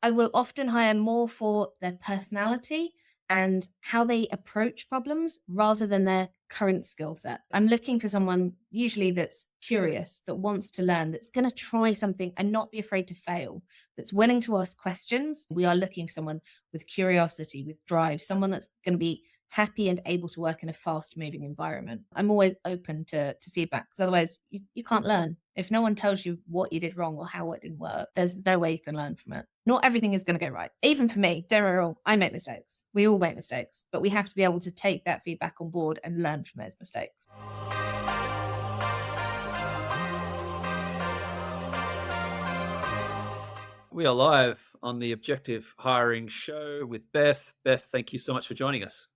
I will often hire more for their personality and how they approach problems rather than their current skill set. I'm looking for someone usually that's curious, that wants to learn, that's going to try something and not be afraid to fail, that's willing to ask questions. We are looking for someone with curiosity, with drive, someone that's going to be happy and able to work in a fast moving environment. I'm always open to feedback because otherwise you can't learn. If no one tells you what you did wrong or how it didn't work, there's no way you can learn from it. Not everything is going to go right. Even for me, don't get me wrong, I make mistakes. We all make mistakes, but we have to be able to take that feedback on board and learn from those mistakes. We are live on the Objective Hiring Show with Beth. Beth, thank you so much for joining us.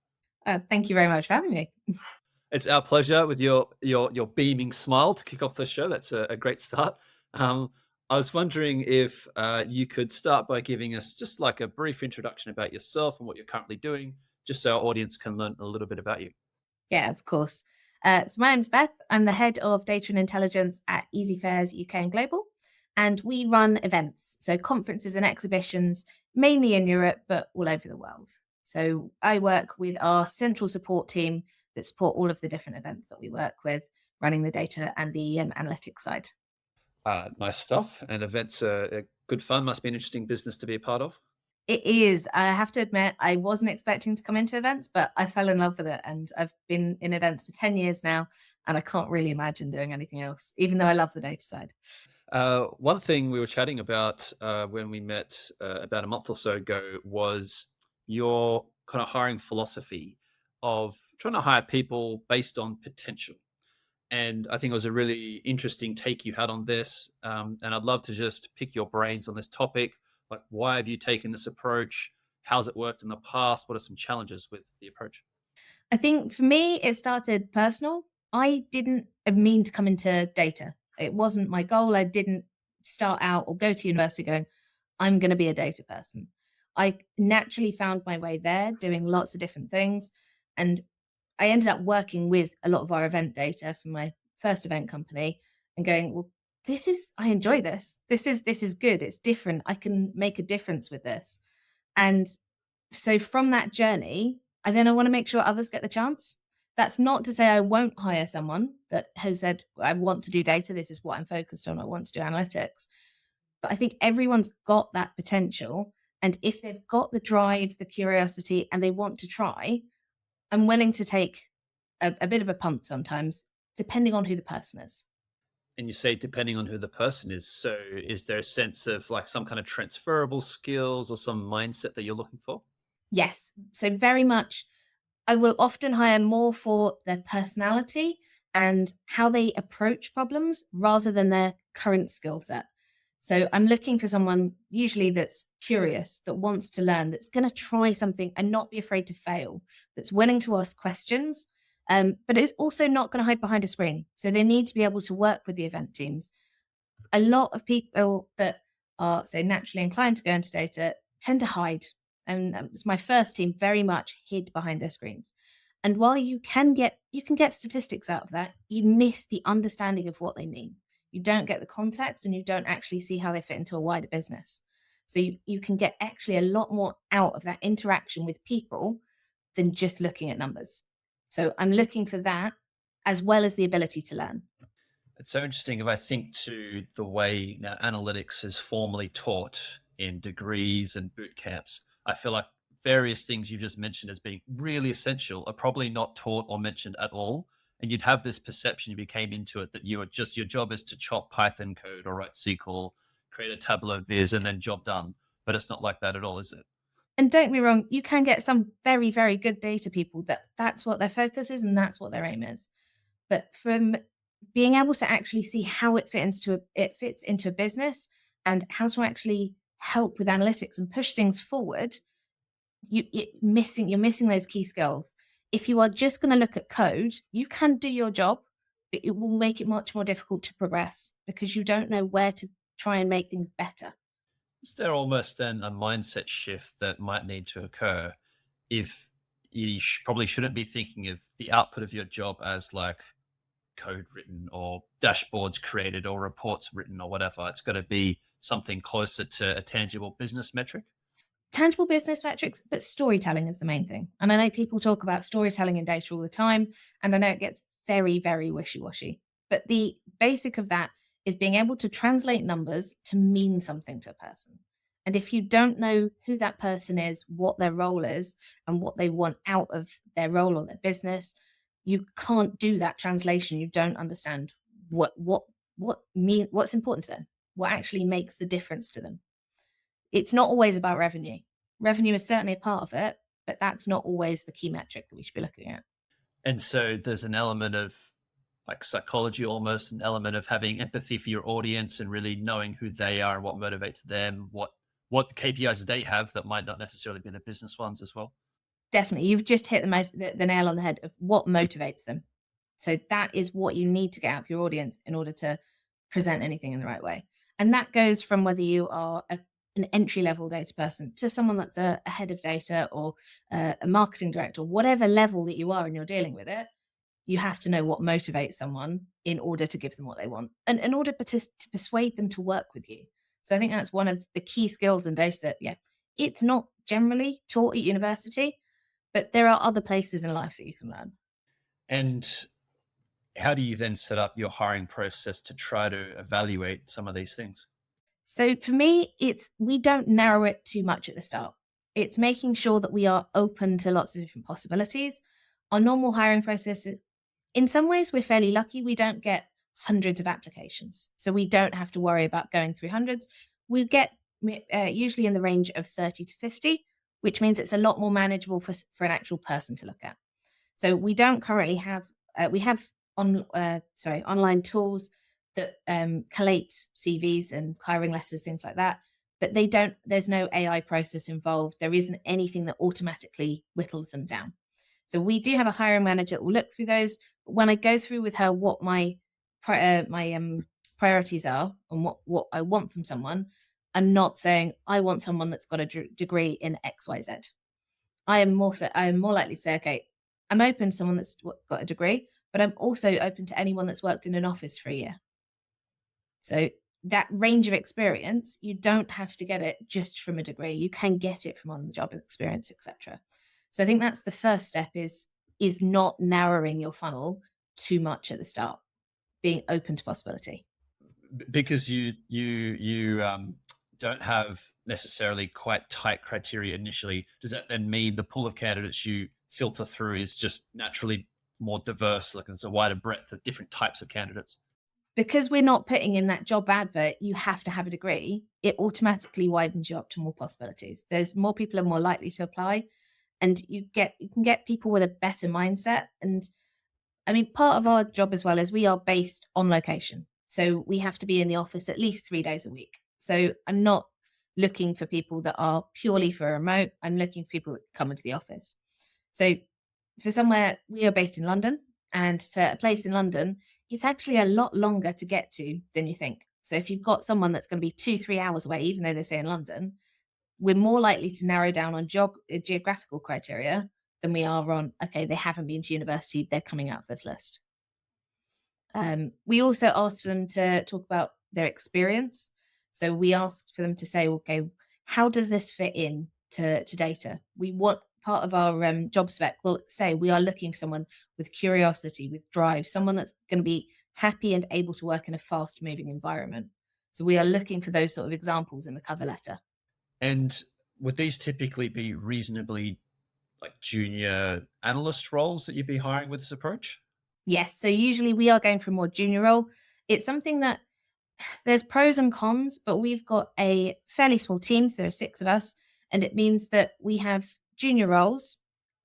Thank you very much for having me. It's our pleasure with your beaming smile to kick off the show. That's a great start. I was wondering if you could start by giving us just like a brief introduction about yourself and what you're currently doing, just so our audience can learn a little bit about you. Yeah, of course. So my name's Beth. I'm the head of data and intelligence at Easyfairs UK Global, and we run events, so conferences and exhibitions, mainly in Europe, but all over the world. So I work with our central support team that support all of the different events that we work with, running the data and the analytics side. Nice stuff. And events are good fun. Must be an interesting business to be a part of. It is. I have to admit, I wasn't expecting to come into events, but I fell in love with it. And I've been in events for 10 years now, and I can't really imagine doing anything else, even though I love the data side. One thing we were chatting about when we met about a month or so ago was your kind of hiring philosophy of trying to hire people based on potential. And I think it was a really interesting take you had on this. And I'd love to just pick your brains on this topic. Like, why have you taken this approach? How's it worked in the past? What are some challenges with the approach? I think for me, it started personal. I didn't mean to come into data. It wasn't my goal. I didn't start out or go to university going, I'm going to be a data person. I naturally found my way there doing lots of different things. And I ended up working with a lot of our event data from my first event company and going, well, I enjoy this. This is good. It's different. I can make a difference with this. And so from that journey, I want to make sure others get the chance. That's not to say I won't hire someone that has said, I want to do data. This is what I'm focused on. I want to do analytics. But I think everyone's got that potential. And if they've got the drive, the curiosity, and they want to try, I'm willing to take a bit of a punt sometimes, depending on who the person is. And you say depending on who the person is. So is there a sense of like some kind of transferable skills or some mindset that you're looking for? Yes. So very much, I will often hire more for their personality and how they approach problems rather than their current skill set. So I'm looking for someone usually that's curious, that wants to learn, that's going to try something and not be afraid to fail, that's willing to ask questions, but is also not going to hide behind a screen. So they need to be able to work with the event teams. A lot of people that are, say, naturally inclined to go into data tend to hide. And it's my first team very much hid behind their screens. And while you can get statistics out of that, you miss the understanding of what they mean. You don't get the context and you don't actually see how they fit into a wider business. So you can get actually a lot more out of that interaction with people than just looking at numbers. So I'm looking for that as well as the ability to learn. It's so interesting if I think to the way now analytics is formally taught in degrees and boot camps. I feel like various things you just mentioned as being really essential are probably not taught or mentioned at all. And you'd have this perception if you came into it that you are just your job is to chop Python code or write SQL, create a Tableau viz, and then job done. But it's not like that at all, is it? And don't get me wrong, you can get some very, very good data people that's what their focus is and that's what their aim is. But from being able to actually see how it fits into a business and how to actually help with analytics and push things forward, you're missing those key skills. If you are just going to look at code, you can do your job, but it will make it much more difficult to progress because you don't know where to try and make things better. Is there almost then a mindset shift that might need to occur if you probably shouldn't be thinking of the output of your job as like code written or dashboards created or reports written or whatever? It's got to be something closer to a tangible business metric? Tangible business metrics, but storytelling is the main thing. And I know people talk about storytelling in data all the time, and I know it gets very, very wishy washy. But the basic of that is being able to translate numbers to mean something to a person. And if you don't know who that person is, what their role is, and what they want out of their role or their business, you can't do that translation. You don't understand what's important to them, what actually makes the difference to them. It's not always about revenue. Revenue is certainly a part of it, but that's not always the key metric that we should be looking at. And so there's an element of like psychology, almost an element of having empathy for your audience and really knowing who they are and what motivates them, what KPIs they have that might not necessarily be the business ones as well. Definitely. You've just hit the nail on the head of what motivates them. So that is what you need to get out of your audience in order to present anything in the right way. And that goes from whether you are an entry level data person to someone that's a head of data or a marketing director, whatever level that you are and you're dealing with it. You have to know what motivates someone in order to give them what they want and in order to persuade them to work with you. So I think that's one of the key skills in data that, yeah, it's not generally taught at university, but there are other places in life that you can learn. And how do you then set up your hiring process to try to evaluate some of these things? So for me, it's we don't narrow it too much at the start. It's making sure that we are open to lots of different possibilities. Our normal hiring process, in some ways, we're fairly lucky. We don't get hundreds of applications. So we don't have to worry about going through hundreds. We get usually in the range of 30 to 50, which means it's a lot more manageable for an actual person to look at. So we don't currently have, we have online tools that collates CVs and hiring letters, things like that. But there's no AI process involved. There isn't anything that automatically whittles them down. So we do have a hiring manager that will look through those. But when I go through with her what my priorities are and what I want from someone, I'm not saying I want someone that's got a degree in XYZ. I am more likely to say, okay, I'm open to someone that's got a degree, but I'm also open to anyone that's worked in an office for a year. So that range of experience, you don't have to get it just from a degree. You can get it from on the job experience, etc. So I think that's the first step is not narrowing your funnel too much at the start, being open to possibility. Because you don't have necessarily quite tight criteria initially, does that then mean the pool of candidates you filter through is just naturally more diverse? Like there's a wider breadth of different types of candidates. Because we're not putting in that job advert, you have to have a degree, it automatically widens you up to more possibilities. There's more people are more likely to apply, and you can get people with a better mindset. And I mean, part of our job as well is we are based on location. So we have to be in the office at least 3 days a week. So I'm not looking for people that are purely for remote. I'm looking for people that come into the office. So for somewhere, we are based in London, and for a place in London, it's actually a lot longer to get to than you think. So if you've got someone that's going to be 2, 3 hours away, even though they say in London, we're more likely to narrow down on geographical criteria than we are on, okay, they haven't been to university, they're coming out of this list. We also asked for them to talk about their experience. So we asked for them to say, okay, how does this fit in to data? We want part of our job spec will say we are looking for someone with curiosity, with drive, someone that's going to be happy and able to work in a fast moving environment. So we are looking for those sort of examples in the cover letter. And would these typically be reasonably like junior analyst roles that you'd be hiring with this approach? Yes. So usually we are going for a more junior role. It's something that there's pros and cons, but we've got a fairly small team. So there are 6 of us, and it means that we have junior roles,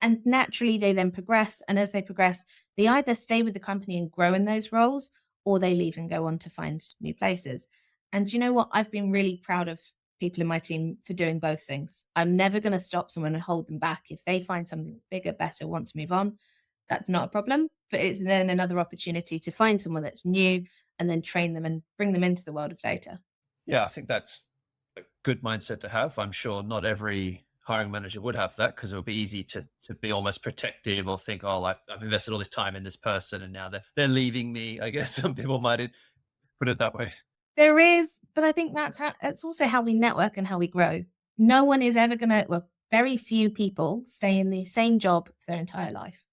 and naturally they then progress. And as they progress, they either stay with the company and grow in those roles, or they leave and go on to find new places. And you know what? I've been really proud of people in my team for doing both things. I'm never going to stop someone and hold them back. If they find something that's bigger, better, want to move on, that's not a problem. But it's then another opportunity to find someone that's new and then train them and bring them into the world of data. Yeah, I think that's a good mindset to have. I'm sure not every hiring manager would have that because it would be easy to be almost protective or think, oh, I've invested all this time in this person and now they're leaving me. I guess some people might put it that way. There is, but I think that's also how we network and how we grow. No one is ever gonna well, very few people stay in the same job for their entire life.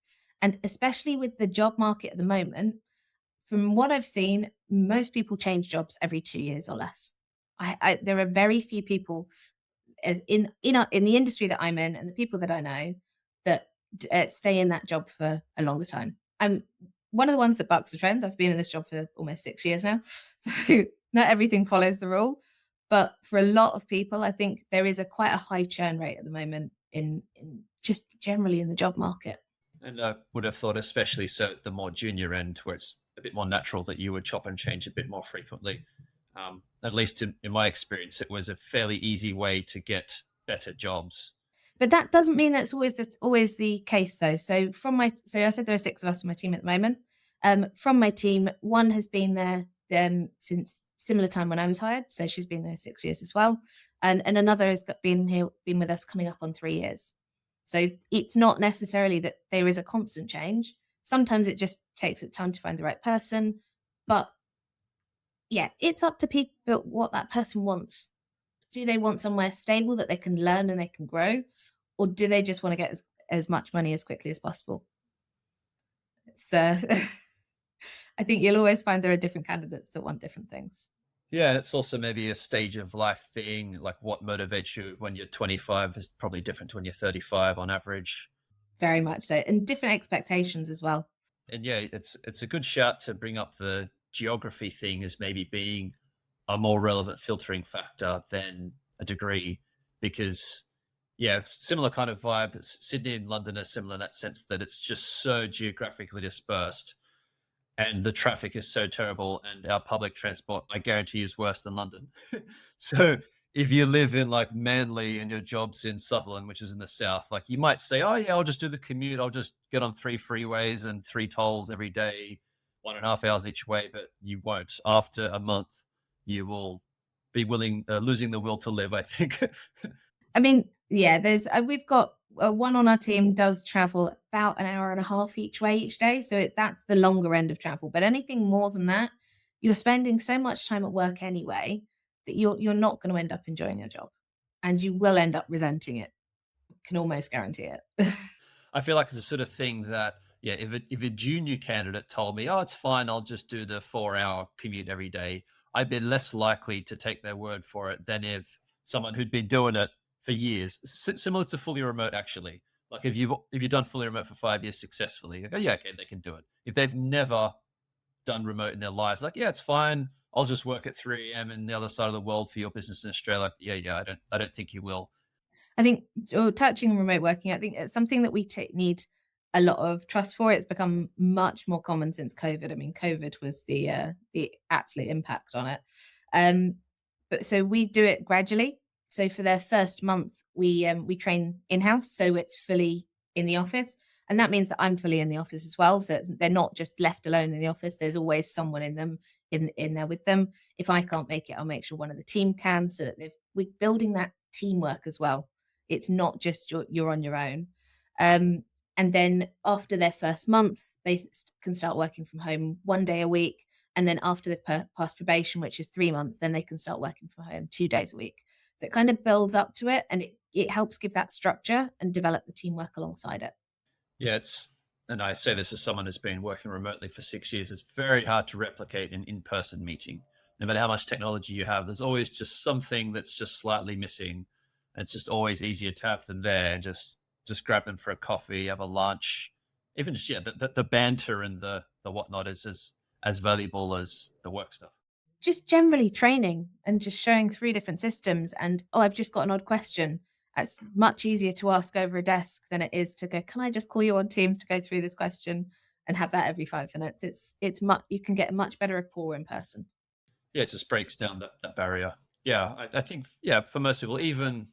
And especially with the job market at the moment, from what I've seen, most people change jobs every 2 years or less. There are very few people in the industry that I'm in and the people that I know that stay in that job for a longer time. I'm one of the ones that bucks the trend. I've been in this job for almost 6 years now, so not everything follows the rule. But for a lot of people, I think there is a quite a high churn rate at the moment in just generally in the job market. And I would have thought, especially so at the more junior end, where it's a bit more natural that you would chop and change a bit more frequently. At least in my experience, it was a fairly easy way to get better jobs. But that doesn't mean that's always the case though. So I said there are 6 of us on my team at the moment. From my team, one has been there since similar time when I was hired, so she's been there 6 years as well, and another has been with us coming up on 3 years. So it's not necessarily that there is a constant change. Sometimes it just takes time to find the right person, but yeah, it's up to people what that person wants. Do they want somewhere stable that they can learn and they can grow? Or do they just want to get as much money as quickly as possible? It's, I think you'll always find there are different candidates that want different things. Yeah, and it's also maybe a stage of life thing. Like what motivates you when you're 25 is probably different to when you're 35 on average. Very much so. And different expectations as well. And yeah, it's a good shout to bring up the geography thing as maybe being a more relevant filtering factor than a degree, because yeah, similar kind of vibe. Sydney and London are similar in that sense that it's just so geographically dispersed and the traffic is so terrible and our public transport, I guarantee, is worse than London. So if you live in like Manly and your job's in Sutherland, which is in the south, like you might say, oh yeah, I'll just do the commute. I'll just get on 3 freeways and 3 tolls every day, 1.5 hours each way. But you won't. After a month, you will be losing the will to live, I think. I mean, yeah, there's we've got one on our team does travel about an hour and a half each way each day, so that's the longer end of travel. But anything more than that, you're spending so much time at work anyway that you're not going to end up enjoying your job, and you will end up resenting it. Can almost guarantee it. I feel like it's the sort of thing that, yeah, if a junior candidate told me, oh, it's fine, I'll just do the 4 hour commute every day, I'd be less likely to take their word for it than if someone who'd been doing it for years, similar to fully remote, actually. Like if you've done fully remote for 5 years successfully, you go, yeah, okay, they can do it. If they've never done remote in their lives, like, yeah, it's fine. I'll just work at 3 a.m. in the other side of the world for your business in Australia. Yeah, yeah, I don't think you will. I think touching on remote working, I think it's something that we need a lot of trust for. It's become much more common since COVID. I mean, COVID was the absolute impact on it. Um, but so we do it gradually. So for their first month, we train in house, so it's fully in the office, and that means that I'm fully in the office as well. So they're not just left alone in the office. There's always someone in there with them. If I can't make it, I'll make sure one of the team can, so that we're building that teamwork as well. It's not just you're on your own. Um, and then after their first month, they can start working from home 1 day a week. And then after they've passed probation, which is 3 months, then they can start working from home 2 days a week. So it kind of builds up to it, and it helps give that structure and develop the teamwork alongside it. Yeah, and I say this as someone who's been working remotely for 6 years, it's very hard to replicate an in person meeting. No matter how much technology you have, there's always just something that's just slightly missing. And it's just always easier to have them there and just grab them for a coffee, have a lunch, even just, yeah, the banter and the whatnot is as valuable as the work stuff. Just generally training and just showing 3 different systems. And oh, I've just got an odd question. It's much easier to ask over a desk than it is to go, can I just call you on Teams to go through this question and have that every 5 minutes? It's much you can get a much better rapport in person. Yeah, it just breaks down that barrier. Yeah, I think, yeah, for most people, even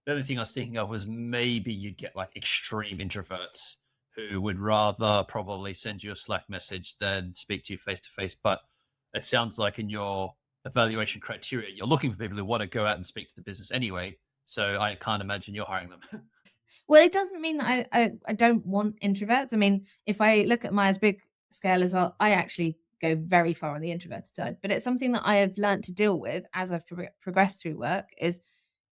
the only thing I was thinking of was maybe you'd get like extreme introverts who would rather probably send you a Slack message than speak to you face to face. But it sounds like in your evaluation criteria, you're looking for people who want to go out and speak to the business anyway. So I can't imagine you're hiring them. Well, it doesn't mean that I don't want introverts. I mean, if I look at Myers Briggs scale as well, I actually go very far on the introverted side. But it's something that I have learned to deal with as I've progressed through work is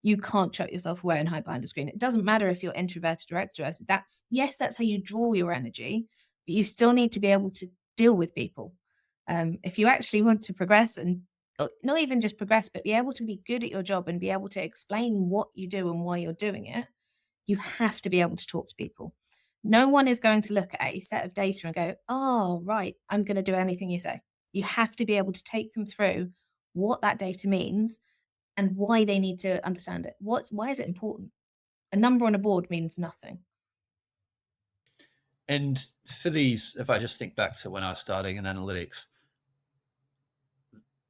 you can't shut yourself away and hide behind a screen. It doesn't matter if you're introverted or extroverted. That's yes, that's how you draw your energy, but you still need to be able to deal with people. If you actually want to progress and not even just progress, but be able to be good at your job and be able to explain what you do and why you're doing it, you have to be able to talk to people. No one is going to look at a set of data and go, oh, right, I'm going to do anything you say. You have to be able to take them through what that data means and why they need to understand it. Why is it important? A number on a board means nothing. And for these, if I just think back to when I was starting in analytics,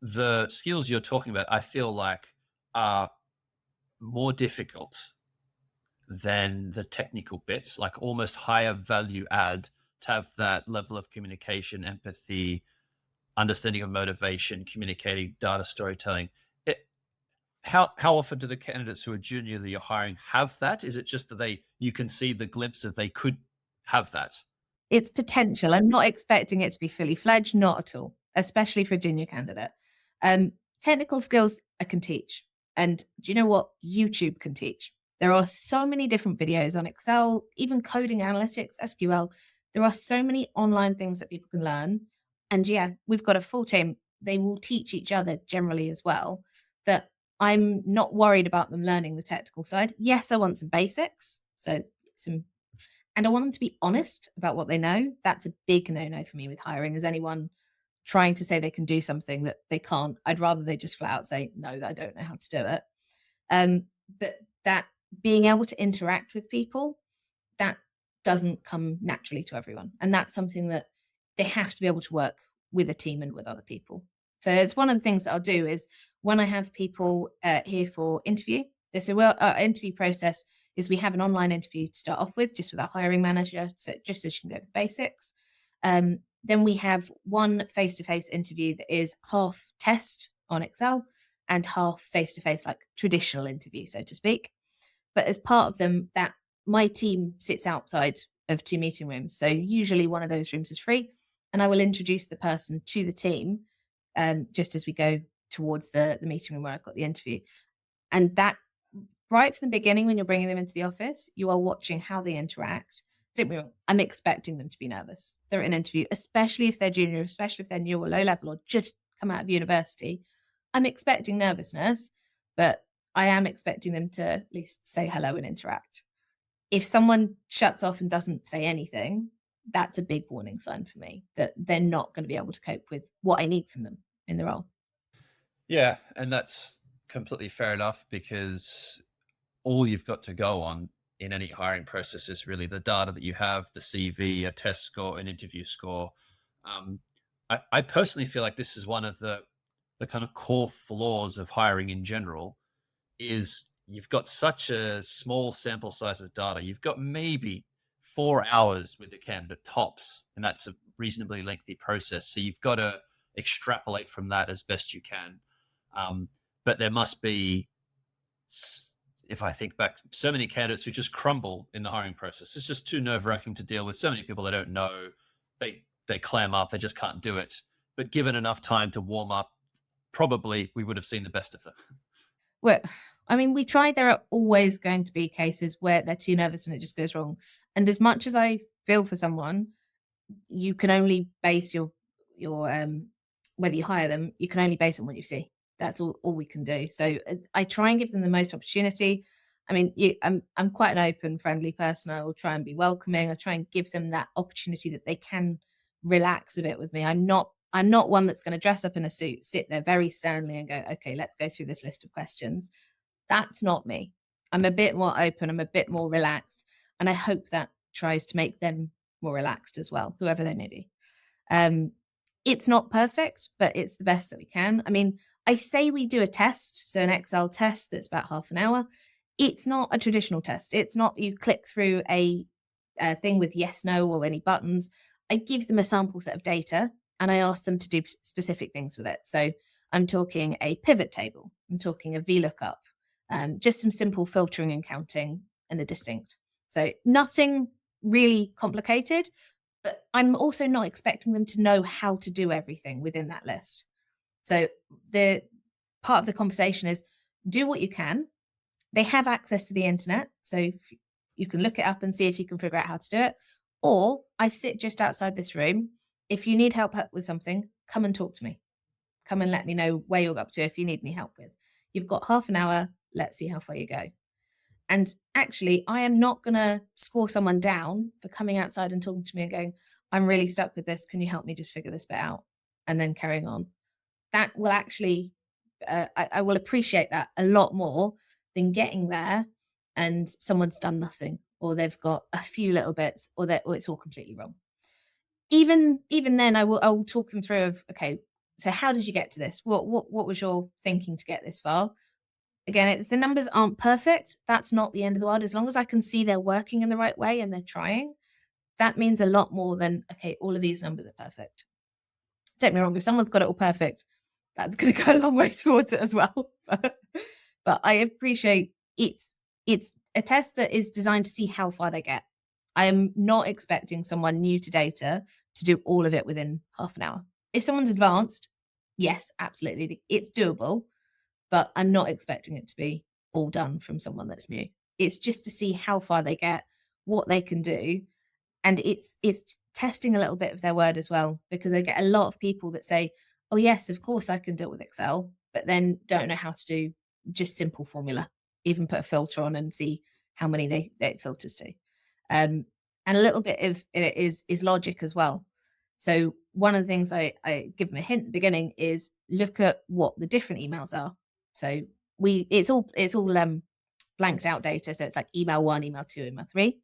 the skills you're talking about, I feel like are more difficult than the technical bits, like almost higher value add to have that level of communication, empathy, understanding of motivation, communicating, data storytelling. How often do the candidates who are junior that you're hiring have that? Is it just that you can see the glimpse of they could have that? It's potential. I'm not expecting it to be fully fledged, not at all, especially for a junior candidate. Technical skills I can teach. And do you know what YouTube can teach? There are so many different videos on Excel, even coding analytics, SQL. There are so many online things that people can learn. And yeah, we've got a full team. They will teach each other generally as well. That I'm not worried about them learning the technical side. Yes, I want some basics. So some and I want them to be honest about what they know. That's a big no-no for me with hiring. Is anyone trying to say they can do something that they can't? I'd rather they just flat out say, no, I don't know how to do it. But that being able to interact with people, that doesn't come naturally to everyone. And that's something that they have to be able to work with a team and with other people. So it's one of the things that I'll do is when I have people here for interview, this interview process is we have an online interview to start off with, just with our hiring manager, so just so she can go over the basics. Then we have one face-to-face interview that is half test on Excel and half face-to-face, like traditional interview, so to speak. But as part of them, that my team sits outside of 2 meeting rooms. So usually one of those rooms is free, and I will introduce the person to the team just as we go towards the meeting room where I've got the interview. And that right from the beginning, when you're bringing them into the office, you are watching how they interact. Don't be wrong, I'm expecting them to be nervous. They're at an interview, especially if they're junior, especially if they're new or low level or just come out of university. I'm expecting nervousness, but I am expecting them to at least say hello and interact. If someone shuts off and doesn't say anything, that's a big warning sign for me that they're not going to be able to cope with what I need from them in the role. Yeah, and that's completely fair enough because all you've got to go on in any hiring process is really the data that you have, the CV, a test score, an interview score. I personally feel like this is one of the kind of core flaws of hiring in general is you've got such a small sample size of data. You've got maybe 4 hours with the candidate tops, and that's a reasonably lengthy process. So you've got to extrapolate from that as best you can. But there must be, if I think back, so many candidates who just crumble in the hiring process. It's just too nerve-wracking to deal with. So many people they don't know, they clam up, they just can't do it. But given enough time to warm up, probably we would have seen the best of them. Well, I mean, we tried. There are always going to be cases where they're too nervous and it just goes wrong. And as much as I feel for someone, you can only base your whether you hire them, you can only base on what you see. That's all we can do. So I try and give them the most opportunity. I mean, I'm quite an open, friendly person. I will try and be welcoming. I try and give them that opportunity that they can relax a bit with me. I'm not one that's going to dress up in a suit, sit there very sternly and go, okay, let's go through this list of questions. That's not me. I'm a bit more open. I'm a bit more relaxed. And I hope that tries to make them more relaxed as well, whoever they may be. It's not perfect, but it's the best that we can. I mean, I say we do a test, so an Excel test that's about half an hour. It's not a traditional test. It's not you click through a thing with yes, no, or any buttons. I give them a sample set of data and I ask them to do specific things with it. So I'm talking a pivot table. I'm talking a VLOOKUP, just some simple filtering and counting and a distinct. So nothing really complicated, But I'm also not expecting them to know how to do everything within that list. So the part of the conversation is do what you can. They have access to the internet, so you can look it up and see if you can figure out how to do it. Or I sit just outside this room. If you need help with something, come and talk to me. Come and let me know where you're up to if you need any help with. You've got half an hour. Let's see how far you go. And actually, I am not going to score someone down for coming outside and talking to me and going, I'm really stuck with this. Can you help me just figure this bit out? And then carrying on. That will actually, I will appreciate that a lot more than getting there and someone's done nothing, or they've got a few little bits, or it's all completely wrong. Even then, I will talk them through of, okay, so how did you get to this? What was your thinking to get this far? Again, if the numbers aren't perfect, that's not the end of the world. As long as I can see they're working in the right way and they're trying, that means a lot more than, okay, all of these numbers are perfect. Don't get me wrong, if someone's got it all perfect, that's going to go a long way towards it as well. But I appreciate it's a test that is designed to see how far they get. I am not expecting someone new to data to do all of it within half an hour. If someone's advanced, yes, absolutely, it's doable, but I'm not expecting it to be all done from someone that's new. It's just to see how far they get, what they can do, and it's testing a little bit of their word as well, because I get a lot of people that say, oh yes, of course I can deal with Excel, but then don't know how to do just simple formula, even put a filter on and see how many they filters to. And a little bit of it is logic as well. So one of the things I give them a hint at the beginning is look at what the different emails are. So it's all blanked out data. So it's like email 1, email 2, email 3,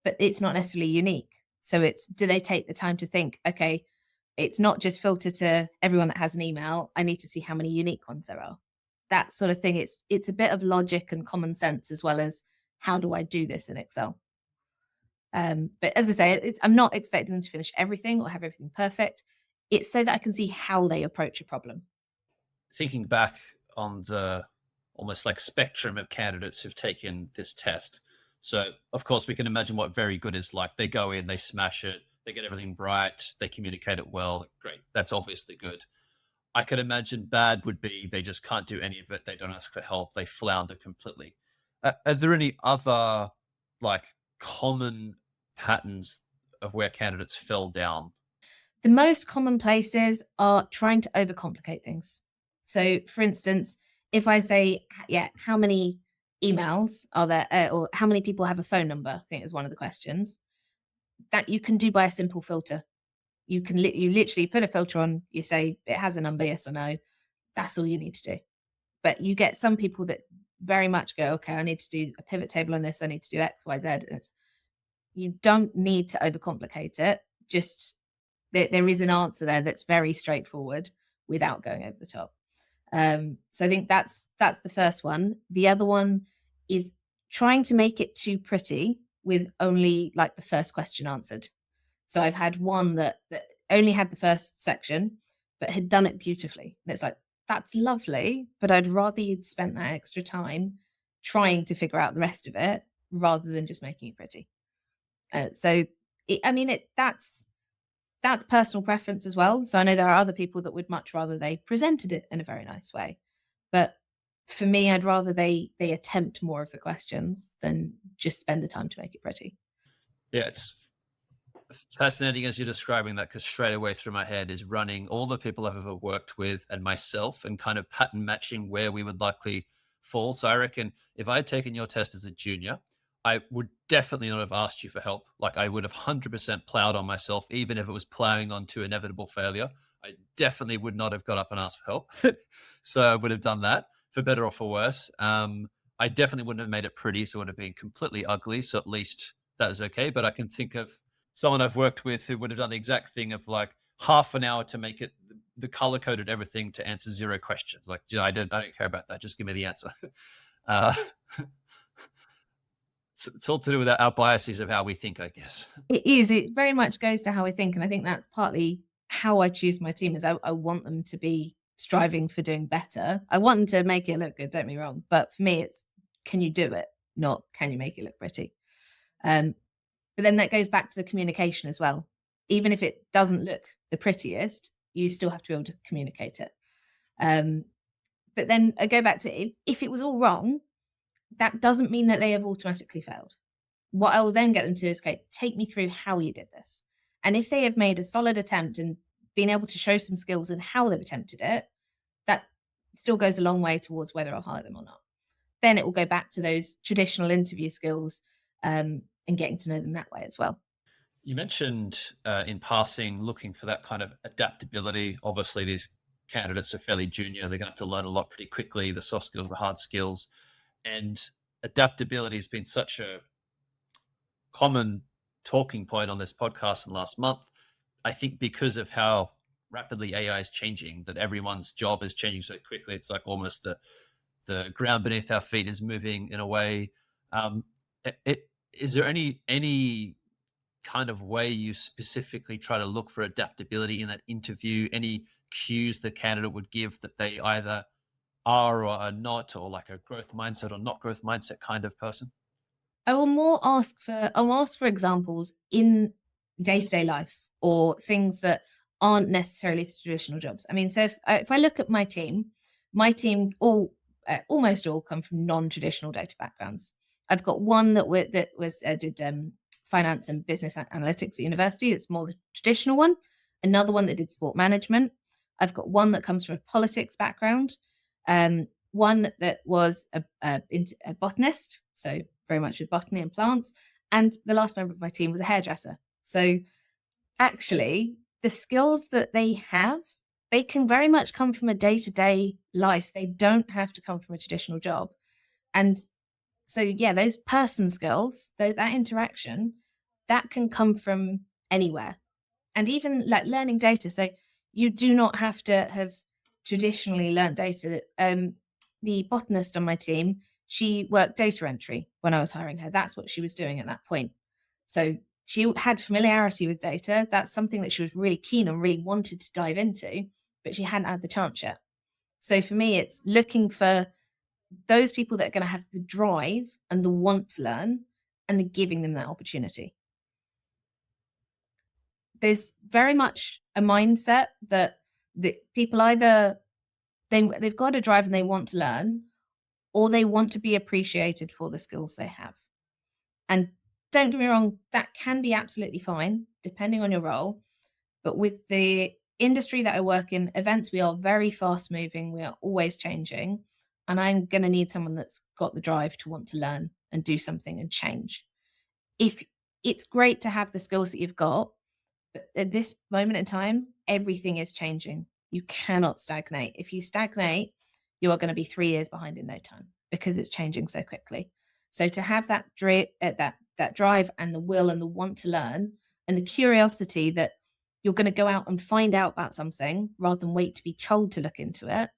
but it's not necessarily unique. So it's, do they take the time to think, okay, it's not just filter to everyone that has an email. I need to see how many unique ones there are. That sort of thing. It's a bit of logic and common sense, as well as how do I do this in Excel? But as I say, I'm not expecting them to finish everything or have everything perfect. It's so that I can see how they approach a problem. Thinking back on the almost like spectrum of candidates who've taken this test. So, of course, we can imagine what very good is like. They go in, they smash it, they get everything right, they communicate it well. Great. That's obviously good. I could imagine bad would be they just can't do any of it. They don't ask for help. They flounder completely. Are there any other like common patterns of where candidates fell down? The most common places are trying to overcomplicate things. So, for instance, if I say, yeah, how many emails are there, or how many people have a phone number, I think is one of the questions, that you can do by a simple filter. You can you literally put a filter on, you say it has a number, yes or no. That's all you need to do. But you get some people that very much go, okay, I need to do a pivot table on this, I need to do X, Y, Z. And you don't need to overcomplicate it. Just there is an answer there that's very straightforward without going over the top. So I think that's the first one. The other one is trying to make it too pretty with only like the first question answered. So I've had one that only had the first section, but had done it beautifully. And it's like, that's lovely, but I'd rather you'd spent that extra time trying to figure out the rest of it rather than just making it pretty. That's personal preference as well. So I know there are other people that would much rather they presented it in a very nice way. But for me, I'd rather they attempt more of the questions than just spend the time to make it pretty. Yeah, it's fascinating as you're describing that, because straight away through my head is running all the people I've ever worked with and myself and kind of pattern matching where we would likely fall. So I reckon if I had taken your test as a junior, I would definitely not have asked you for help. Like I would have 100% plowed on myself, even if it was plowing onto inevitable failure. I definitely would not have got up and asked for help. So I would have done that for better or for worse. I definitely wouldn't have made it pretty. So it would have been completely ugly. So at least that is okay. But I can think of someone I've worked with who would have done the exact thing of like half an hour to make it the color coded everything to answer 0 questions. Like, I don't care about that. Just give me the answer. Uh, it's all to do with our biases of how we think, I guess. It is. It very much goes to how I think. And I think that's partly how I choose my team is I want them to be striving for doing better. I want them to make it look good, don't get me wrong. But for me, it's can you do it? Not can you make it look pretty? But then that goes back to the communication as well. even if it doesn't look the prettiest, you still have to be able to communicate it. But then I go back to, if it was all wrong, that doesn't mean that they have automatically failed. What I will then get them to is, okay, take me through how you did this. And if they have made a solid attempt and been able to show some skills in how they've attempted it, that still goes a long way towards whether I'll hire them or not. Then it will go back to those traditional interview skills, and getting to know them that way as well. You mentioned in passing looking for that kind of adaptability. Obviously, these candidates are fairly junior. They're going to have to learn a lot pretty quickly, the soft skills, the hard skills. And adaptability has been such a common talking point on this podcast in the last month. I think because of how rapidly AI is changing, that everyone's job is changing so quickly. It's like almost the ground beneath our feet is moving in a way. Is there any kind of way you specifically try to look for adaptability in that interview? Any cues the candidate would give that they either are or are not, or like a growth mindset or not growth mindset kind of person? I'll ask for examples in day-to-day life or things that aren't necessarily traditional jobs. I mean, so if I look at my team almost all come from non-traditional data backgrounds. I've got one that did finance and business analytics at university. It's more the traditional one. Another one that did sport management. I've got one that comes from a politics background. One that was a botanist, so very much with botany and plants. And the last member of my team was a hairdresser. So actually, the skills that they have, they can very much come from a day-to-day life. They don't have to come from a traditional job. And so, yeah, those person skills, that interaction, that can come from anywhere. And even like learning data. So you do not have to have traditionally learned data. The botanist on my team, she worked data entry when I was hiring her. That's what she was doing at that point. So she had familiarity with data. That's something that she was really keen on, really wanted to dive into, but she hadn't had the chance yet. So for me, it's looking for those people that are going to have the drive and the want to learn, and then giving them that opportunity. There's very much a mindset that the people either they've got a drive and they want to learn, or they want to be appreciated for the skills they have. And don't get me wrong, that can be absolutely fine, depending on your role. But with the industry that I work in, events, we are very fast moving. We are always changing. And I'm going to need someone that's got the drive to want to learn and do something and change. If it's great to have the skills that you've got, but at this moment in time, everything is changing. You cannot stagnate. If you stagnate, you are going to be 3 years behind in no time because it's changing so quickly. So to have that drive and the will and the want to learn and the curiosity that you're going to go out and find out about something rather than wait to be told to look into it,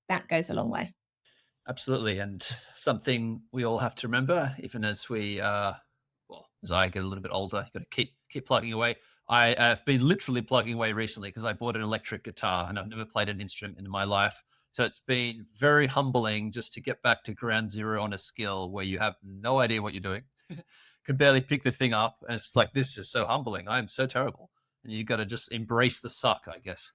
that goes a long way. Absolutely. And something we all have to remember, even as we, as I get a little bit older, you've got to keep plugging away. I have been literally plugging away recently because I bought an electric guitar and I've never played an instrument in my life. So it's been very humbling just to get back to ground zero on a skill where you have no idea what you're doing, can barely pick the thing up. And it's like, this is so humbling. I am so terrible. And you've got to just embrace the suck, I guess.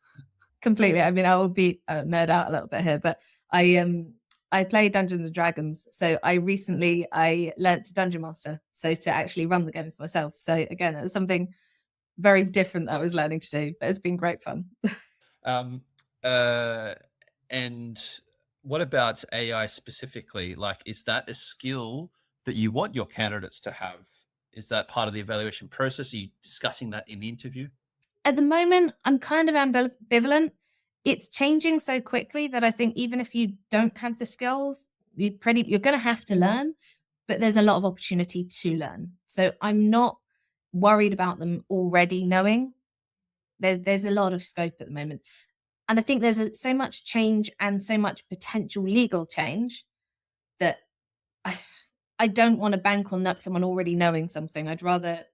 Completely. I mean, I will be nerd out a little bit here, but I play Dungeons and Dragons. So I learnt to Dungeon Master. So to actually run the games myself. So again, it was something very different that I was learning to do, but it's been great fun. And what about AI specifically? Like, is that a skill that you want your candidates to have? Is that part of the evaluation process? Are you discussing that in the interview? At the moment, I'm kind of ambivalent. It's changing so quickly that I think even if you don't have the skills, you're going to have to learn, but there's a lot of opportunity to learn. So I'm not worried about them already knowing. There's a lot of scope at the moment. And I think there's so much change and so much potential legal change that I don't want to bank on someone already knowing something. I'd rather,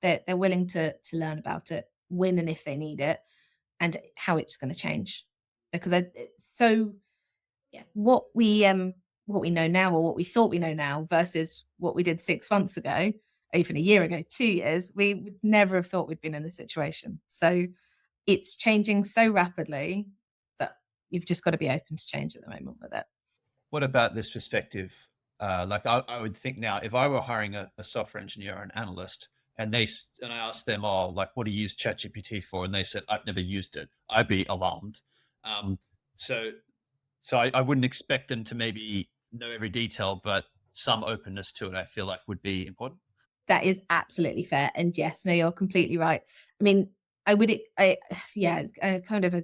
they're willing to learn about it, when and if they need it, and how it's going to change. Because what we know now, or what we thought we know now versus what we did 6 months ago, even a year ago, 2 years, we would never have thought we'd been in this situation. So it's changing so rapidly that you've just got to be open to change at the moment with it. What about this perspective? Like I would think now, if I were hiring a software engineer or an analyst, and I asked them, "Oh, like, what do you use ChatGPT for?" and they said, "I've never used it," I'd be alarmed. Um, so, I wouldn't expect them to maybe know every detail, but some openness to it, I feel like, would be important. That is absolutely fair. And yes, no, you're completely right. I mean, yeah, it's kind of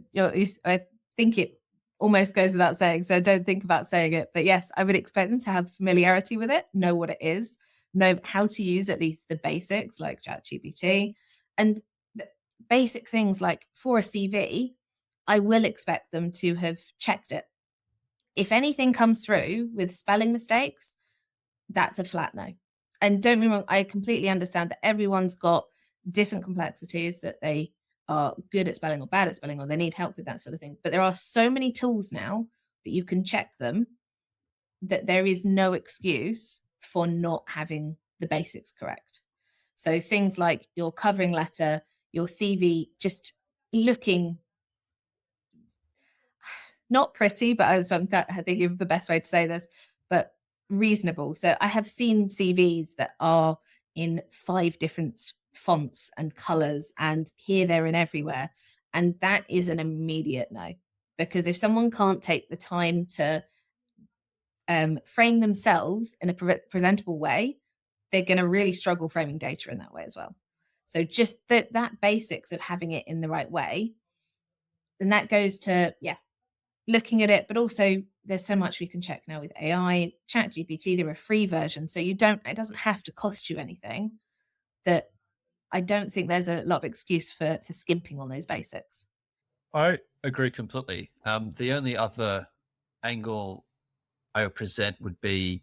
I think it almost goes without saying. So I don't think about saying it. But yes, I would expect them to have familiarity with it, know what it is, know how to use at least the basics like ChatGPT. And basic things like for a CV, I will expect them to have checked it. If anything comes through with spelling mistakes, that's a flat no. And don't be wrong, I completely understand that everyone's got different complexities, that they are good at spelling or bad at spelling, or they need help with that sort of thing. But there are so many tools now that you can check them that there is no excuse for not having the basics correct. So things like your covering letter, your CV, just looking not pretty, but I think of the best way to say this, but reasonable. So I have seen CVs that are in 5 different fonts and colors and here, there, and everywhere. And that is an immediate no. Because if someone can't take the time to frame themselves in a presentable way, they're going to really struggle framing data in that way as well. So just that basics of having it in the right way. And that goes to, looking at it, but also there's so much we can check now with AI, ChatGPT. They're a free version, so it doesn't have to cost you anything. That I don't think there's a lot of excuse for skimping on those basics. I agree completely. The only other angle I would present would be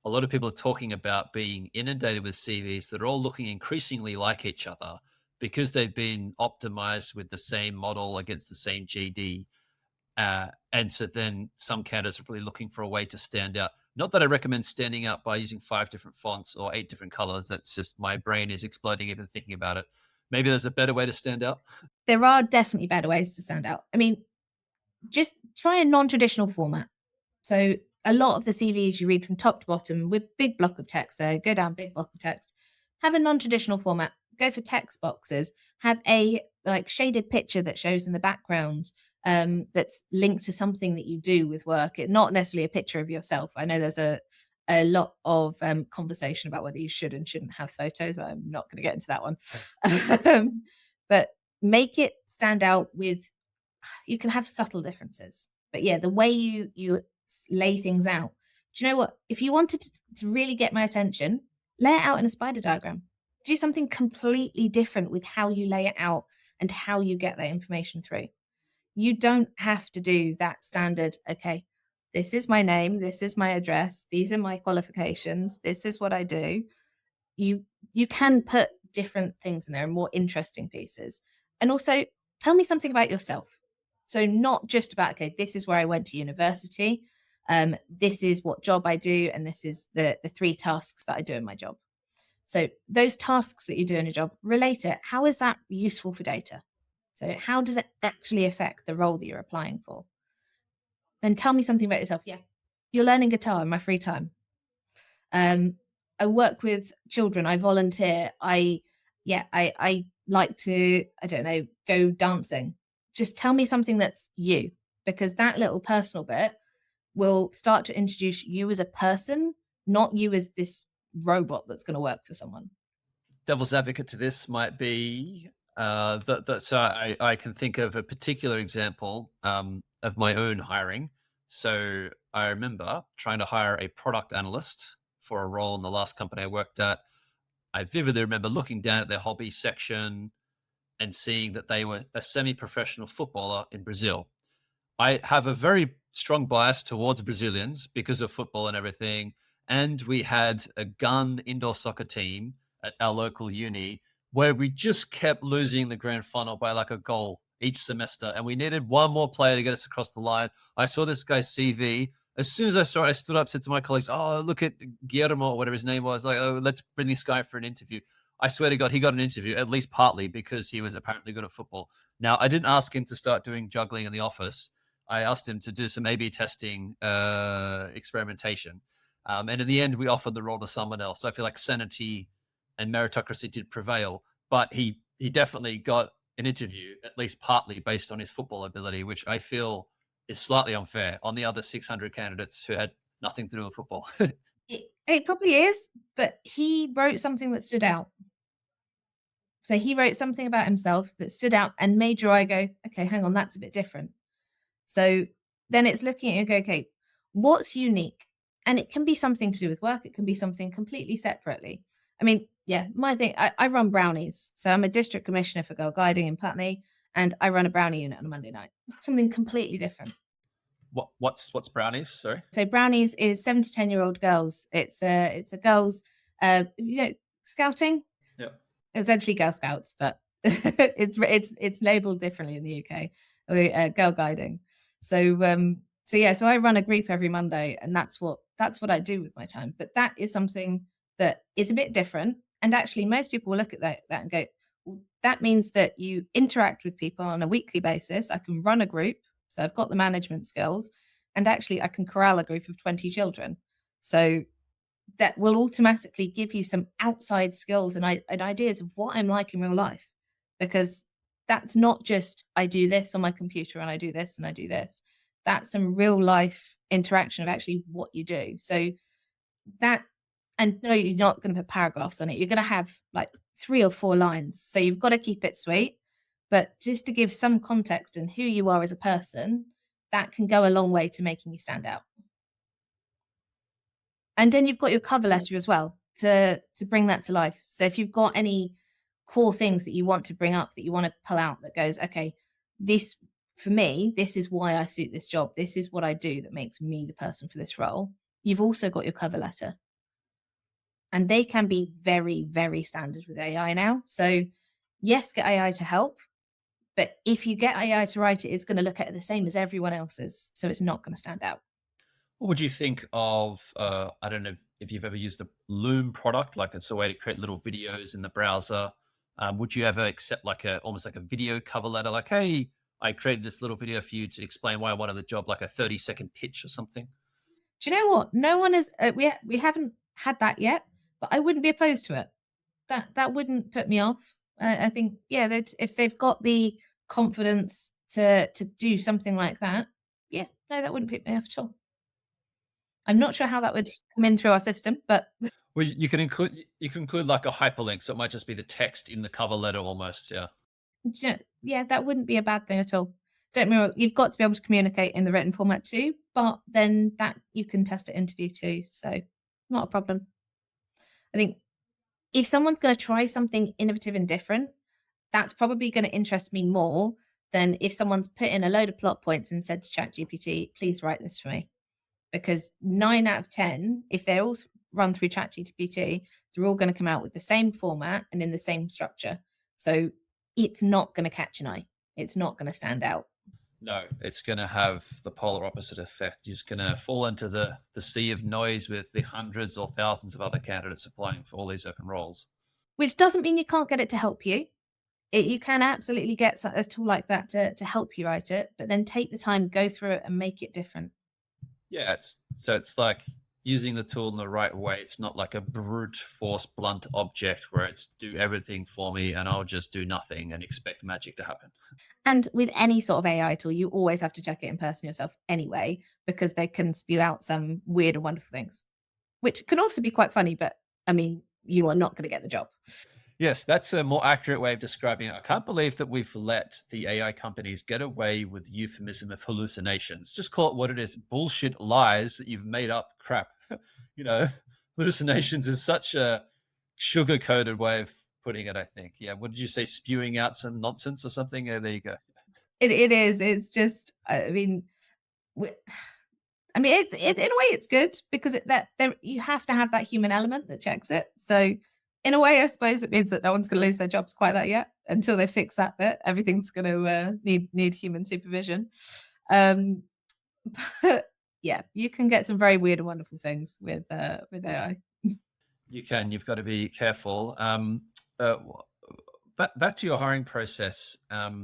a lot of people are talking about being inundated with CVs that are all looking increasingly like each other because they've been optimized with the same model against the same GD. And so then some candidates are really looking for a way to stand out. Not that I recommend standing out by using 5 different fonts or 8 different colors. That's just my brain is exploding even thinking about it. Maybe there's a better way to stand out. There are definitely better ways to stand out. I mean, just try a non-traditional format. So a lot of the CVs you read from top to bottom with big block of text there, go down big block of text, have a non-traditional format, go for text boxes, have a like shaded picture that shows in the background that's linked to something that you do with work. It not necessarily a picture of yourself. I know there's a lot of conversation about whether you should and shouldn't have photos. I'm not going to get into that one. But make it stand out with, you can have subtle differences. But yeah, the way you lay things out. Do you know what? If you wanted to really get my attention, lay it out in a spider diagram. Do something completely different with how you lay it out and how you get that information through. You don't have to do that standard, okay, this is my name, this is my address, these are my qualifications, this is what I do. You can put different things in there and more interesting pieces. And also tell me something about yourself. So not just about, okay, this is where I went to university, this is what job I do, and this is the 3 tasks that I do in my job. So those tasks that you do in a job, relate it. How is that useful for data? So how does it actually affect the role that you're applying for? Then tell me something about yourself. Yeah, you're learning guitar in my free time. I work with children. I volunteer. I like to, I don't know, go dancing. Just tell me something that's you, because that little personal bit will start to introduce you as a person, not you as this robot that's going to work for someone. Devil's advocate to this might be so I can think of a particular example of my own hiring. So I remember trying to hire a product analyst for a role in the last company I worked at. I vividly remember looking down at their hobby section and seeing that they were a semi-professional footballer in Brazil. I have a very strong bias towards Brazilians because of football and everything. And we had a gun indoor soccer team at our local uni where we just kept losing the grand final by like a goal each semester. And we needed one more player to get us across the line. I saw this guy's CV. As soon as I saw it, I stood up, said to my colleagues, "Oh, look at Guillermo, or whatever his name was. Like, oh, let's bring this guy for an interview." I swear to God, he got an interview, at least partly because he was apparently good at football. Now, I didn't ask him to start doing juggling in the office. I asked him to do some A/B testing, experimentation, and in the end, we offered the role to someone else. I feel like sanity and meritocracy did prevail, but he definitely got an interview, at least partly based on his football ability, which I feel is slightly unfair on the other 600 candidates who had nothing to do with football. It probably is, but he wrote something that stood out. So he wrote something about himself that stood out and made your eye go, okay, hang on, that's a bit different. So then it's looking at you and go, okay, what's unique? And it can be something to do with work. It can be something completely separately. I mean, yeah, my thing, I run brownies. So I'm a district commissioner for Girl Guiding in Putney, and I run a brownie unit on a Monday night. It's something completely different. What's brownies? Sorry. So brownies is 7 to 10-year-old girls. It's a girls, scouting. Yeah. Essentially Girl Scouts, but it's labeled differently in the UK. Girl Guiding. So so I run a group every Monday, and that's what I do with my time. But that is something that is a bit different. And actually, most people will look at that and go, well, that means that you interact with people on a weekly basis. I can run a group, so I've got the management skills, and actually I can corral a group of 20 children. So that will automatically give you some outside skills and ideas of what I'm like in real life, because that's not just I do this on my computer and I do this and I do this. That's some real life interaction of actually what you do. So that, and no, you're not going to put paragraphs on it. You're going to have like 3 or 4 lines. So you've got to keep it sweet, but just to give some context and who you are as a person, that can go a long way to making you stand out. And then you've got your cover letter as well to bring that to life. So if you've got any core things that you want to bring up, that you want to pull out, that goes, okay, this, for me, this is why I suit this job. This is what I do that makes me the person for this role. You've also got your cover letter. And they can be very, very standard with AI now. So yes, get AI to help. But if you get AI to write it, it's going to look at it the same as everyone else's. So it's not going to stand out. What would you think of, I don't know if you've ever used the Loom product, like it's a way to create little videos in the browser. Would you ever accept like almost like a video cover letter? Like, hey, I created this little video for you to explain why I wanted the job, like a 30-second pitch or something. Do you know what? No one is, we haven't had that yet, but I wouldn't be opposed to it. That wouldn't put me off. I think, yeah, if they've got the confidence to do something like that, yeah, no, that wouldn't put me off at all. I'm not sure how that would come in through our system, but well, you can include like a hyperlink, so it might just be the text in the cover letter almost. Yeah. Yeah, that wouldn't be a bad thing at all. Don't get me wrong, you've got to be able to communicate in the written format too, but then that you can test at interview too, so not a problem. I think if someone's going to try something innovative and different, that's probably going to interest me more than if someone's put in a load of plot points and said to ChatGPT, please write this for me. Because 9 out of 10, if they're all run through ChatGPT, they're all going to come out with the same format and in the same structure. So it's not going to catch an eye. It's not going to stand out. No, it's going to have the polar opposite effect. You're just going to fall into the sea of noise with the hundreds or thousands of other candidates applying for all these open roles. Which doesn't mean you can't get it to help you. You can absolutely get a tool like that to help you write it, but then take the time, go through it and make it different. Yeah, it's like using the tool in the right way. It's not like a brute force blunt object where it's do everything for me and I'll just do nothing and expect magic to happen. And with any sort of AI tool, you always have to check it in person yourself anyway, because they can spew out some weird and wonderful things, which can also be quite funny, but I mean, you are not going to get the job. Yes, that's a more accurate way of describing it. I can't believe that we've let the AI companies get away with the euphemism of hallucinations. Just call it what it is. Bullshit lies that you've made up crap. Hallucinations is such a sugar-coated way of putting it, I think. Yeah, what did you say? Spewing out some nonsense or something? There you go. It is. It's just, I mean, it's in a way it's good because you have to have that human element that checks it. So in a way, I suppose it means that no one's going to lose their jobs quite that yet until they fix that bit. Everything's going to need human supervision. But yeah, you can get some very weird and wonderful things with AI. You can. You've got to be careful. Uh, back to your hiring process. Uh,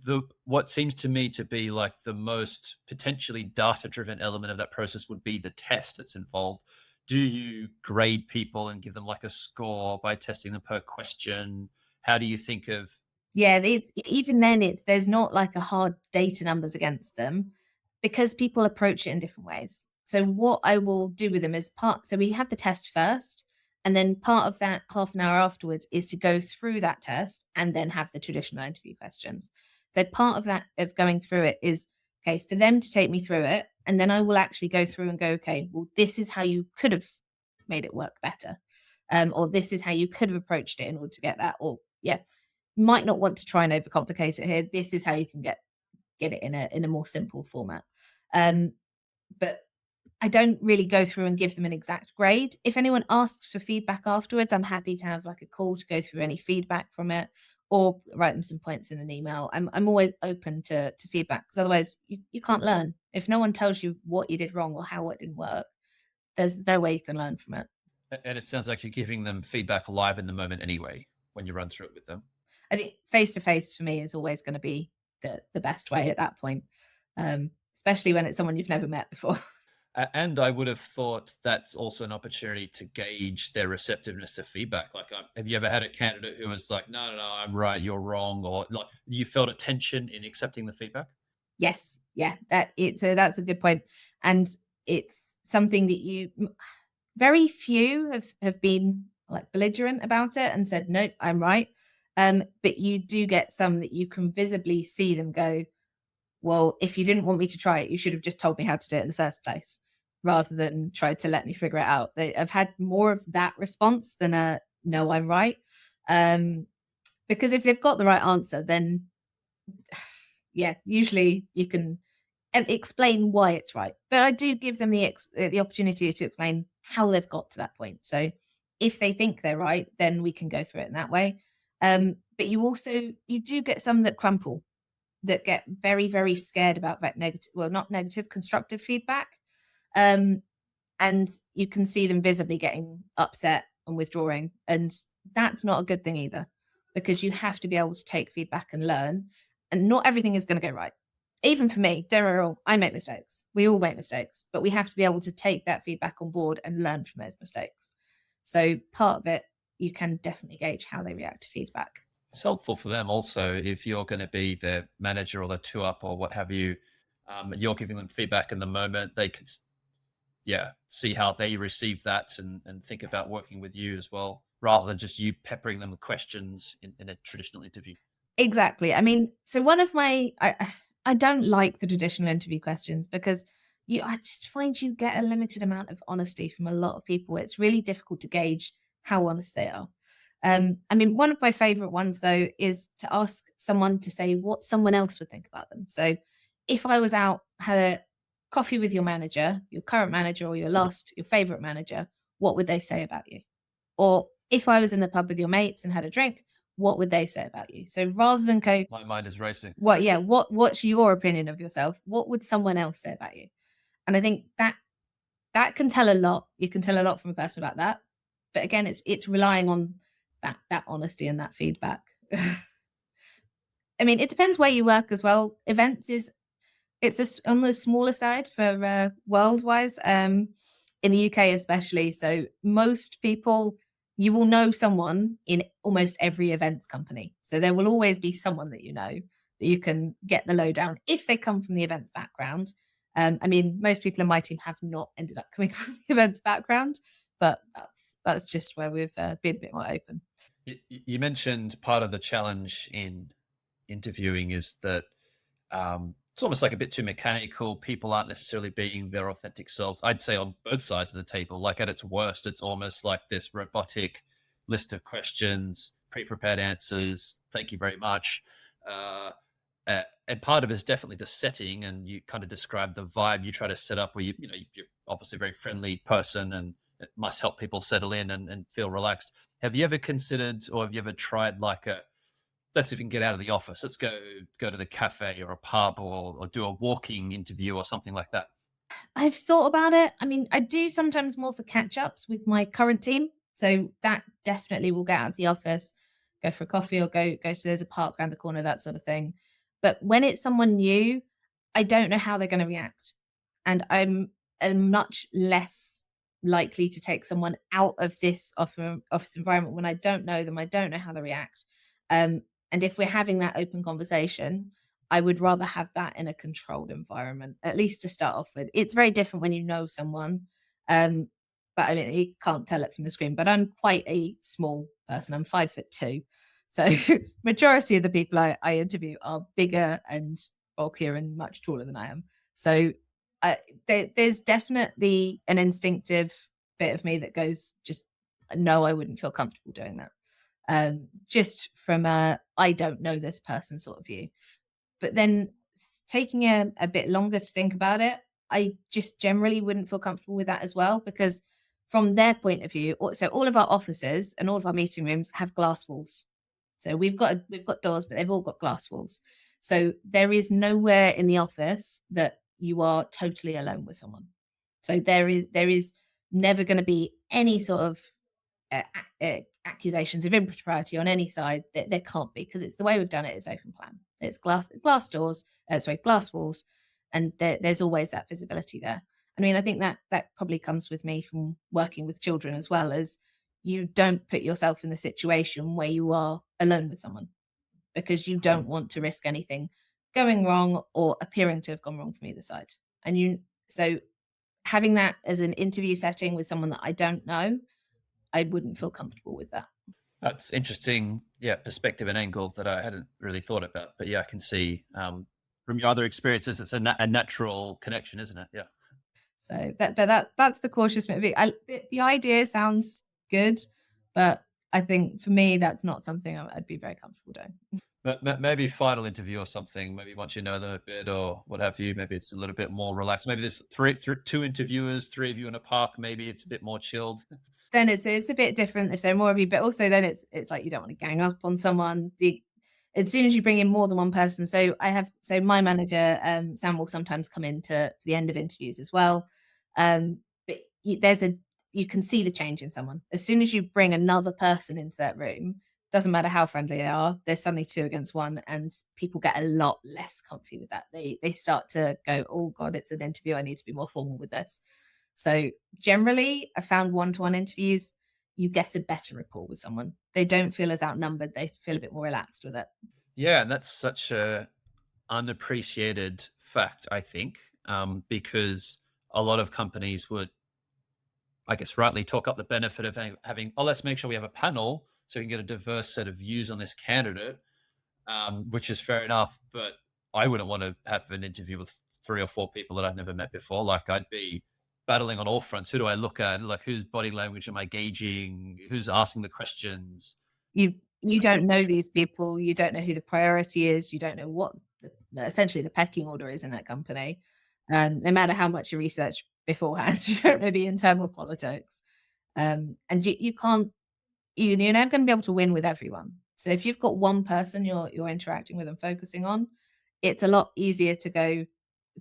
the what seems to me to be like the most potentially data-driven element of that process would be the test that's involved. Do you grade people and give them like a score by testing them per question? How do you think of? Yeah, it's even then there's not like a hard data numbers against them because people approach it in different ways. So what I will do with them is so we have the test first, and then part of that half an hour afterwards is to go through that test and then have the traditional interview questions. So part of that of going through it is okay for them to take me through it, and then I will actually go through and go, okay, well, this is how you could have made it work better. Or this is how you could have approached it in order to get that, or yeah, might not want to try and overcomplicate it here. This is how you can get it in a more simple format. But I don't really go through and give them an exact grade. If anyone asks for feedback afterwards, I'm happy to have like a call to go through any feedback from it or write them some points in an email. I'm always open to feedback because otherwise you can't learn. If no one tells you what you did wrong or how it didn't work, there's no way you can learn from it. And it sounds like you're giving them feedback live in the moment anyway when you run through it with them. I think face to face for me is always going to be the best way at that point, especially when it's someone you've never met before. And I would have thought that's also an opportunity to gauge their receptiveness to feedback. Like, have you ever had a candidate who was like, "No, no, no, I'm right, you're wrong," or like you felt a tension in accepting the feedback? Yes, yeah, that's a good point, and it's something that very few have been like belligerent about it and said, "Nope, I'm right." But you do get some that you can visibly see them go, well, if you didn't want me to try it, you should have just told me how to do it in the first place rather than try to let me figure it out. I've had more of that response than a no, I'm right. Um, because if they've got the right answer, then yeah, usually you can explain why it's right. But I do give them the opportunity to explain how they've got to that point. So if they think they're right, then we can go through it in that way. But you do get some that crumple, that get very, very scared about that negative, well, not negative, constructive feedback. And you can see them visibly getting upset and withdrawing. And that's not a good thing either, because you have to be able to take feedback and learn. And not everything is going to go right. Even for me, don't get me wrong, I make mistakes. We all make mistakes, but we have to be able to take that feedback on board and learn from those mistakes. So part of it, you can definitely gauge how they react to feedback. It's helpful for them also if you're going to be their manager or the two up or what have you. You're giving them feedback in the moment. They can, yeah, see how they receive that and think about working with you as well, rather than just you peppering them with questions in a traditional interview. Exactly. I mean, so one of I don't like the traditional interview questions because I just find you get a limited amount of honesty from a lot of people. It's really difficult to gauge how honest they are. I mean, one of my favorite ones though is to ask someone to say what someone else would think about them. So if I was out, had a coffee with your manager, your current manager or your favorite manager, what would they say about you? Or if I was in the pub with your mates and had a drink, what would they say about you? So rather than go, My mind is racing. what's your opinion of yourself? What would someone else say about you? And I think that can tell a lot. You can tell a lot from a person about that. But again, it's relying on that honesty and that feedback. I mean, it depends where you work as well. Events is it's on the smaller side for world-wise, in the UK especially. So most people, you will know someone in almost every events company. So there will always be someone that you know that you can get the lowdown if they come from the events background. I mean, most people in my team have not ended up coming from the events background, but that's just where we've been a bit more open. You mentioned part of the challenge in interviewing is that it's almost like a bit too mechanical. People aren't necessarily being their authentic selves. I'd say on both sides of the table, like at its worst, it's almost like this robotic list of questions, pre-prepared answers. Thank you very much. And part of it is definitely the setting, and you kind of describe the vibe you try to set up where you're obviously a very friendly person and it must help people settle in and feel relaxed. Have you ever considered or have you ever tried like let's even get out of the office. Let's go to the cafe or a pub, or do a walking interview or something like that. I've thought about it. I mean, I do sometimes more for catch ups with my current team. So that definitely will get out of the office, go for a coffee or go to there's a park around the corner, that sort of thing. But when it's someone new, I don't know how they're going to react. And I'm much less likely to take someone out of this office environment when I don't know them, I don't know how they react. And if we're having that open conversation, I would rather have that in a controlled environment, at least to start off with. It's very different when you know someone. Um, but I mean, you can't tell it from the screen, but I'm quite a small person. I'm 5'2". So majority of the people I interview are bigger and bulkier and much taller than I am. So there's definitely an instinctive bit of me that goes, just no, I wouldn't feel comfortable doing that. Just from a I don't know this person sort of view. But then taking a bit longer to think about it, I just generally wouldn't feel comfortable with that as well, because from their point of view, so all of our offices and all of our meeting rooms have glass walls. So we've got doors, but they've all got glass walls. So there is nowhere in the office that you are totally alone with someone. So there is never going to be any sort of accusations of impropriety on any side. That there can't be, because it's the way we've done it. It's open plan. It's glass doors. Glass walls, and there's always that visibility there. I mean, I think that probably comes with me from working with children as well, as you don't put yourself in the situation where you are alone with someone, because you don't want to risk anything going wrong or appearing to have gone wrong from either side. And so having that as an interview setting with someone that I don't know, I wouldn't feel comfortable with that. That's interesting, yeah, perspective and angle that I hadn't really thought about. But yeah, I can see from your other experiences, it's a natural connection, isn't it? Yeah. So that's the cautious bit of it. The idea sounds good, but I think for me that's not something I'd be very comfortable doing. But maybe final interview or something. Maybe once you know them a bit or what have you. Maybe it's a little bit more relaxed. Maybe there's two interviewers, three of you in a park. Maybe it's a bit more chilled. Then it's a bit different if there are more of you, but also then it's like you don't want to gang up on someone. As soon as you bring in more than one person, so my manager Sam will sometimes come in to for the end of interviews as well. But you can see the change in someone as soon as you bring another person into that room. Doesn't matter how friendly they are, there's suddenly two against one, and people get a lot less comfy with that. They start to go, oh god, it's an interview, I need to be more formal with this. So generally, I found one-to-one interviews, you get a better rapport with someone. They don't feel as outnumbered. They feel a bit more relaxed with it. Yeah, and that's such a unappreciated fact, I think, because a lot of companies would, I guess, rightly talk up the benefit of having, oh, let's make sure we have a panel so we can get a diverse set of views on this candidate, which is fair enough. But I wouldn't want to have an interview with three or four people that I've never met before. Like, I'd be battling on all fronts. Who do I look at? Like, whose body language am I gauging? Who's asking the questions? You don't know these people. You don't know who the priority is. You don't know what essentially the pecking order is in that company. No matter how much you research beforehand, you don't know the internal politics. And you can't you're never going to be able to win with everyone. So if you've got one person you're interacting with and focusing on, it's a lot easier to go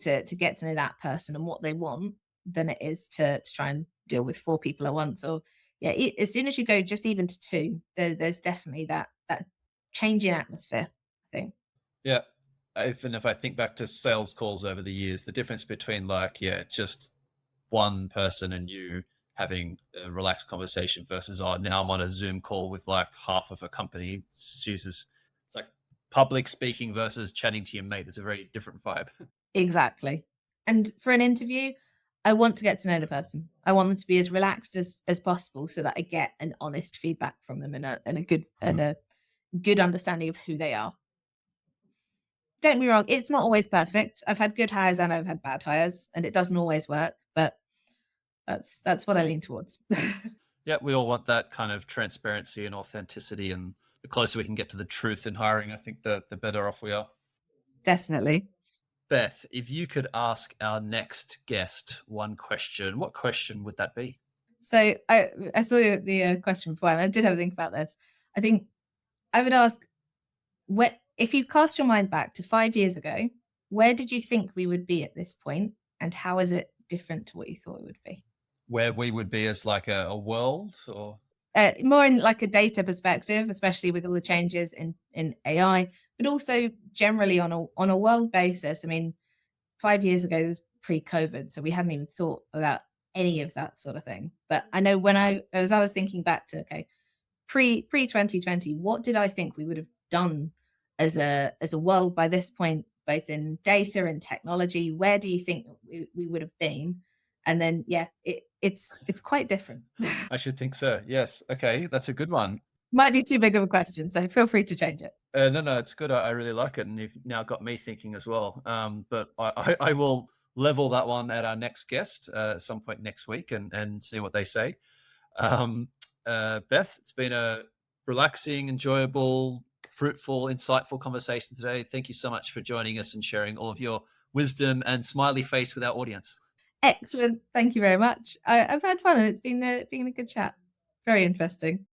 to get to know that person and what they want than it is to try and deal with four people at once. Or yeah, as soon as you go just even to two, there's definitely that change in atmosphere, I think. Yeah. Even if I think back to sales calls over the years, the difference between, like, yeah, just one person and you having a relaxed conversation versus, oh, now I'm on a Zoom call with like half of a company. It's like public speaking versus chatting to your mate. It's a very different vibe. Exactly. And for an interview, I want to get to know the person. I want them to be as relaxed as possible so that I get an honest feedback from them and a good understanding of who they are. Don't get me wrong, it's not always perfect. I've had good hires and I've had bad hires, and it doesn't always work, but that's what I lean towards. Yeah, we all want that kind of transparency and authenticity, and the closer we can get to the truth in hiring, I think the better off we are. Definitely. Beth, if you could ask our next guest one question, what question would that be? So I saw the question before, and I did have a think about this. I think I would ask, if you cast your mind back to 5 years ago, where did you think we would be at this point, and how is it different to what you thought it would be? Where we would be as like a world, or More in like a data perspective, especially with all the changes in AI, but also generally on a world basis. I mean, 5 years ago was pre-COVID, so we hadn't even thought about any of that sort of thing. But I know as I was thinking back to, okay, pre 2020, what did I think we would have done as a world by this point, both in data and technology? Where do you think we would have been? And then yeah, it's quite different. I should think so. Yes. Okay, that's a good one. Might be too big of a question, so feel free to change it. No, it's good. I really like it, and you've now got me thinking as well. But I will level that one at our next guest at some point next week, and see what they say. Um, Beth, it's been a relaxing, enjoyable, fruitful, insightful conversation today. Thank you so much for joining us and sharing all of your wisdom and smiley face with our audience. Excellent. Thank you very much. I've had fun, and it's been a good chat. Very interesting.